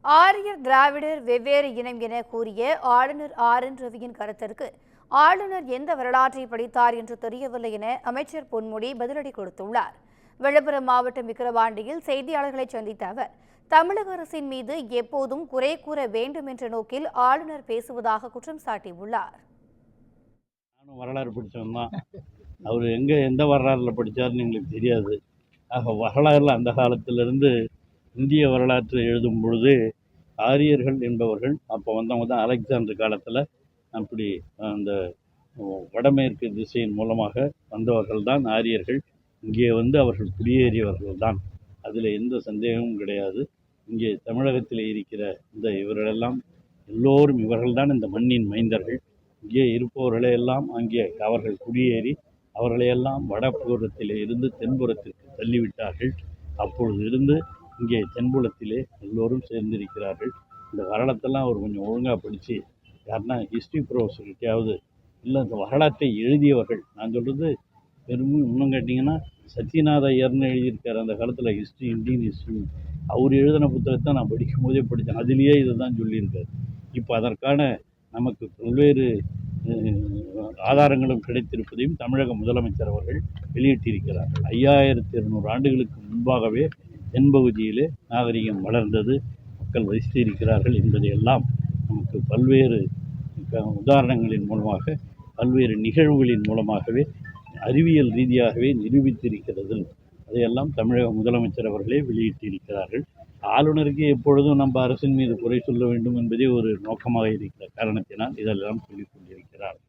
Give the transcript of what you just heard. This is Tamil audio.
ஆரியர் திராவிடர் வெவ்வேறு இனம் என கூறிய ஆளுநர் என் ரவியின் கருத்திற்கு ஆளுநர் எந்த வரலாற்றை படித்தார் என்று தெரியவில்லை என அமைச்சர் பொன்முடி பதிலடி கொடுத்துள்ளார். விழுப்புரம் மாவட்டம் விக்கிரவாண்டியில் செய்தியாளர்களை சந்தித்த அவர், தமிழக அரசின் மீது எப்போதும் குறை கூற வேண்டும் என்ற நோக்கில் ஆளுநர் பேசுவதாக குற்றம் சாட்டியுள்ளார். வரலாறு படித்தவன் தான். அவர் எந்த வரலாறுல படித்தாருன்னு எங்களுக்கு தெரியாது. ஆக வரலாறுல அந்த காலத்திலிருந்து இந்திய வரலாற்றை எழுதும் பொழுது ஆரியர்கள் என்பவர்கள் அப்போ வந்தவங்க தான். அலெக்சாண்டர் காலத்தில் அப்படி அந்த வடமேற்கு திசையின் மூலமாக வந்தவர்கள் தான் ஆரியர்கள். இங்கே அவர்கள் குடியேறியவர்கள் தான். அதில் எந்த சந்தேகமும் கிடையாது. இங்கே தமிழகத்தில் இருக்கிற இவர்களெல்லாம் எல்லோரும் இவர்கள்தான் இந்த மண்ணின் மைந்தர்கள். இங்கே இருப்பவர்களையெல்லாம் அங்கே அவர்கள் குடியேறி அவர்களையெல்லாம் வடபுறத்திலே இருந்து தென்புறத்திற்கு தள்ளிவிட்டார்கள். அப்பொழுது இருந்து இங்கே தென்புலத்திலே எல்லோரும் சேர்ந்திருக்கிறார்கள். இந்த வரலாற்றெல்லாம் அவர் கொஞ்சம் ஒழுங்காக படித்து யாருன்னா ஹிஸ்ட்ரி ப்ரொஃபஸர்கிட்டையாவது இல்லை இந்த வரலாற்றை எழுதியவர்கள், நான் சொல்கிறது பெருமை இன்னும் கேட்டிங்கன்னா சத்யநாத ஐயர்னு எழுதியிருக்கார் அந்த காலத்தில் ஹிஸ்ட்ரி, இந்தியன் ஹிஸ்ட்ரி. அவர் எழுதின புத்தகத்தை நான் படிக்கும் போதே படித்தேன். அதுலேயே இதை தான் சொல்லியிருக்கார். இப்போ அதற்கான நமக்கு பல்வேறு ஆதாரங்களும் கிடைத்திருப்பதையும் தமிழக முதலமைச்சர் அவர்கள் வெளியிட்டிருக்கிறார்கள். 5200 ஆண்டுகளுக்கு முன்பாகவே தென்பகுதியிலே நாகரிகம் வளர்ந்தது, மக்கள் வசித்திருக்கிறார்கள் என்பதையெல்லாம் நமக்கு பல்வேறு உதாரணங்களின் மூலமாக பல்வேறு நிகழ்வுகளின் மூலமாகவே அறிவியல் ரீதியாகவே நிரூபித்திருக்கிறது. அதையெல்லாம் தமிழக முதலமைச்சர் அவர்களே வெளியிட்டிருக்கிறார்கள். ஆளுநருக்கு எப்பொழுதும் நம்ம அரசின் மீது குறை சொல்ல வேண்டும் என்பதே ஒரு நோக்கமாக இருக்கிற காரணத்தினால் இதெல்லாம் சொல்லிக் கொண்டிருக்கிறார்.